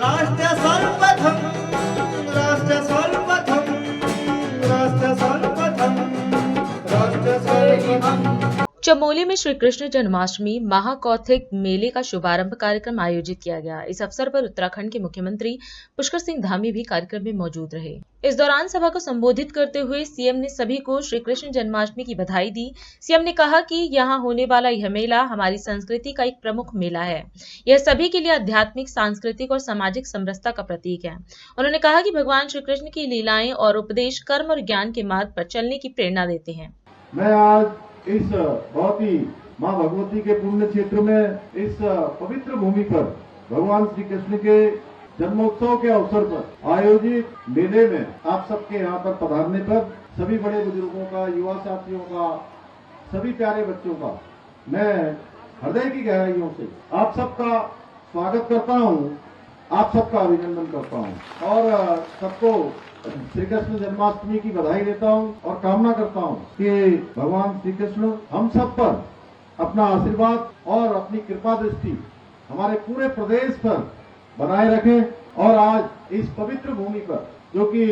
राष्ट्र सर्वप्रथम राष्ट्र सर्वप्रथम राष्ट्र सर्वप्रथम राष्ट्र सर्वप्रथम। चमोली में श्री कृष्ण जन्माष्टमी महाकौथिक मेले का शुभारंभ कार्यक्रम आयोजित किया गया। इस अवसर पर उत्तराखंड के मुख्यमंत्री पुष्कर सिंह धामी भी कार्यक्रम में मौजूद रहे। इस दौरान सभा को संबोधित करते हुए सीएम ने सभी को श्री कृष्ण जन्माष्टमी की बधाई दी। सीएम ने कहा कि यहाँ होने वाला यह मेला हमारी संस्कृति का एक प्रमुख मेला है। यह सभी के लिए आध्यात्मिक, सांस्कृतिक और सामाजिक समरसता का प्रतीक है। उन्होंने कहा कि भगवान श्री कृष्ण की लीलाएं और उपदेश कर्म और ज्ञान के मार्ग पर चलने की प्रेरणा देते हैं। मैं आज इस बहुत ही माँ भगवती के पुण्य क्षेत्र में इस पवित्र भूमि पर भगवान श्री कृष्ण के जन्मोत्सव के अवसर पर आयोजित मेले में आप सबके यहाँ पर पधारने पर सभी बड़े बुजुर्गों का, युवा साथियों का, सभी प्यारे बच्चों का मैं हृदय की गहराइयों से आप सबका स्वागत करता हूँ, आप सबका अभिनंदन करता हूँ और सबको श्री कृष्ण जन्माष्टमी की बधाई देता हूँ और कामना करता हूँ कि भगवान श्री कृष्ण हम सब पर अपना आशीर्वाद और अपनी कृपा दृष्टि हमारे पूरे प्रदेश पर बनाए रखें। और आज इस पवित्र भूमि पर, जो कि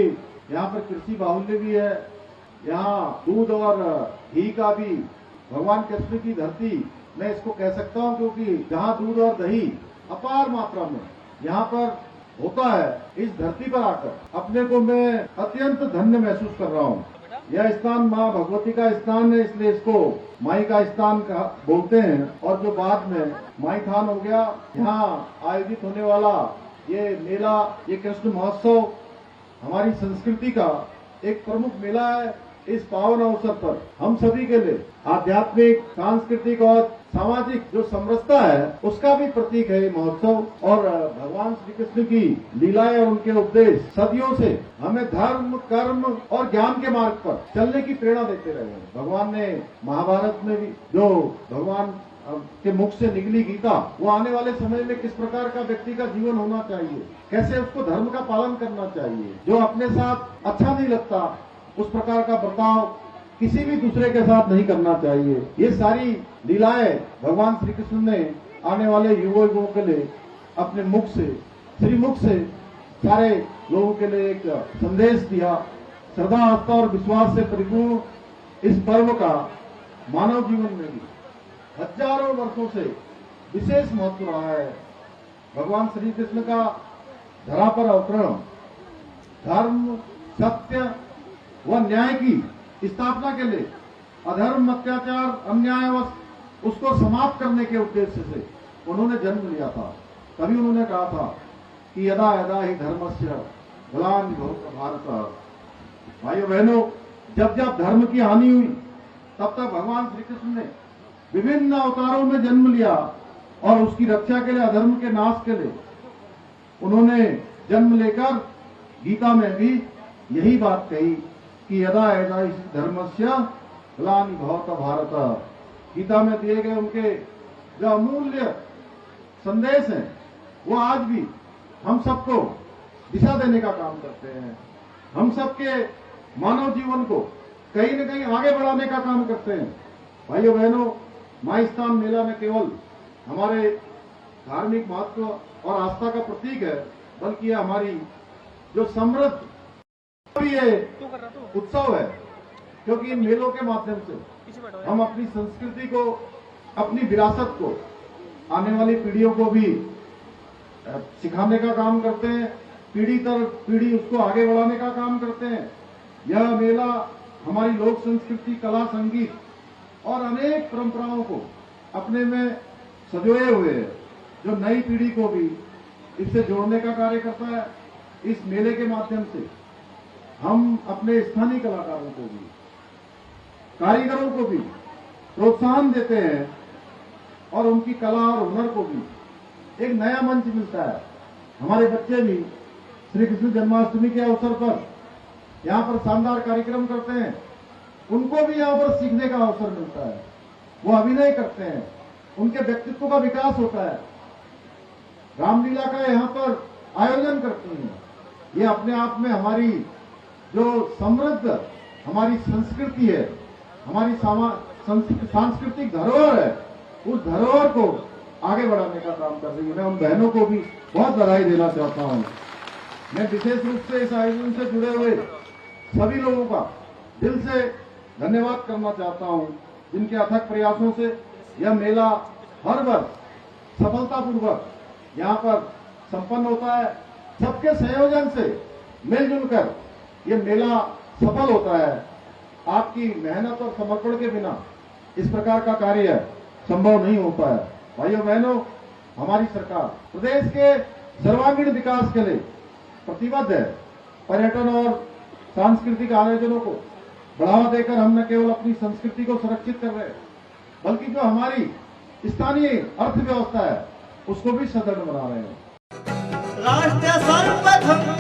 यहाँ पर कृषि बाहुल्य भी है, यहाँ दूध और घी का भी भगवान कृष्ण की धरती मैं इसको कह सकता हूँ, क्योंकि जहाँ दूध और दही अपार मात्रा में यहाँ पर होता है, इस धरती पर आकर अपने को मैं अत्यंत धन्य महसूस कर रहा हूँ। यह स्थान माँ भगवती का स्थान है, इसलिए इसको माई का स्थान बोलते हैं। और जो बाद में माई थान हो गया, यहाँ आयोजित होने वाला ये मेला, ये कृष्ण महोत्सव हमारी संस्कृति का एक प्रमुख मेला है। इस पावन अवसर पर हम सभी के लिए आध्यात्मिक, सांस्कृतिक और सामाजिक जो समरसता है उसका भी प्रतीक है ये महोत्सव। और भगवान श्री कृष्ण की लीलाएं और उनके उपदेश सदियों से हमें धर्म, कर्म और ज्ञान के मार्ग पर चलने की प्रेरणा देते रहे हैं। भगवान ने महाभारत में भी जो भगवान के मुख से निकली गीता, वो आने वाले समय में किस प्रकार का व्यक्ति का जीवन होना चाहिए, कैसे उसको धर्म का पालन करना चाहिए, जो अपने साथ अच्छा नहीं लगता उस प्रकार का बर्ताव किसी भी दूसरे के साथ नहीं करना चाहिए। ये सारी लीलाएं भगवान श्री कृष्ण ने आने वाले युवकों के लिए अपने मुख से, श्रीमुख से सारे लोगों के लिए एक संदेश दिया। श्रद्धा, आस्था और विश्वास से परिपूर्ण इस पर्व का मानव जीवन में भी हजारों वर्षों से विशेष महत्व रहा है। भगवान श्री कृष्ण का धरा पर अवतरण धर्म, सत्य व न्याय की स्थापना के लिए, अधर्म, अत्याचार, अन्याय व उसको समाप्त करने के उद्देश्य से उन्होंने जन्म लिया था। तभी उन्होंने कहा था कि यदा यदा ही धर्मस्य ग्लानिर्भवति भारत। भाइयों बहनों, जब जब धर्म की हानि हुई तब तक भगवान श्री कृष्ण ने विभिन्न अवतारों में जन्म लिया और उसकी रक्षा के लिए, अधर्म के नाश के लिए उन्होंने जन्म लेकर गीता में भी यही बात कही कि यदा यदा इस धर्मस्य ग्लानिर्भवति भारत। गीता में दिए गए उनके जो अमूल्य संदेश हैं वो आज भी हम सबको दिशा देने का काम करते हैं। हम सबके मानव जीवन को कहीं न कहीं आगे बढ़ाने का काम करते हैं। भाइयों बहनों, माई स्थान मेला में केवल हमारे धार्मिक महत्व और आस्था का प्रतीक है, बल्कि यह हमारी जो समृद्ध ये उत्सव है, क्योंकि इन मेलों के माध्यम से हम अपनी संस्कृति को, अपनी विरासत को आने वाली पीढ़ियों को भी सिखाने का काम करते हैं, पीढ़ी दर पीढ़ी उसको आगे बढ़ाने का काम करते हैं। यह मेला हमारी लोक संस्कृति, कला, संगीत और अनेक परंपराओं को अपने में सजोए हुए है, जो नई पीढ़ी को भी इससे जोड़ने का कार्य करता है। इस मेले के माध्यम से हम अपने स्थानीय कलाकारों को भी, कारीगरों को भी प्रोत्साहन देते हैं और उनकी कला और हुनर को भी एक नया मंच मिलता है। हमारे बच्चे भी श्री कृष्ण जन्माष्टमी के अवसर पर यहाँ पर शानदार कार्यक्रम करते हैं, उनको भी यहाँ पर सीखने का अवसर मिलता है। वो अभिनय करते हैं, उनके व्यक्तित्व का विकास होता है। रामलीला का यहाँ पर आयोजन करती हैं। ये अपने आप में हमारी जो समृद्ध हमारी संस्कृति है, हमारी सांस्कृतिक धरोहर है, उस धरोहर को आगे बढ़ाने का काम कर रही है। मैं उन बहनों को भी बहुत बधाई देना चाहता हूँ। मैं विशेष रूप से इस आयोजन से जुड़े हुए सभी लोगों का दिल से धन्यवाद करना चाहता हूँ, जिनके अथक प्रयासों से यह मेला हर वर्ष सफलतापूर्वक यहाँ पर संपन्न होता है। सबके संयोजन से मिलजुल कर ये मेला सफल होता है। आपकी मेहनत और समर्पण के बिना इस प्रकार का कार्य संभव नहीं होता है। भाइयों बहनों, हमारी सरकार प्रदेश के सर्वांगीण विकास के लिए प्रतिबद्ध है। पर्यटन और सांस्कृतिक आयोजनों को बढ़ावा देकर हम न केवल अपनी संस्कृति को सुरक्षित कर रहे हैं, बल्कि जो हमारी स्थानीय अर्थव्यवस्था है उसको भी सदृढ़ बना रहे हैं। राष्ट्र सर्वप्रथम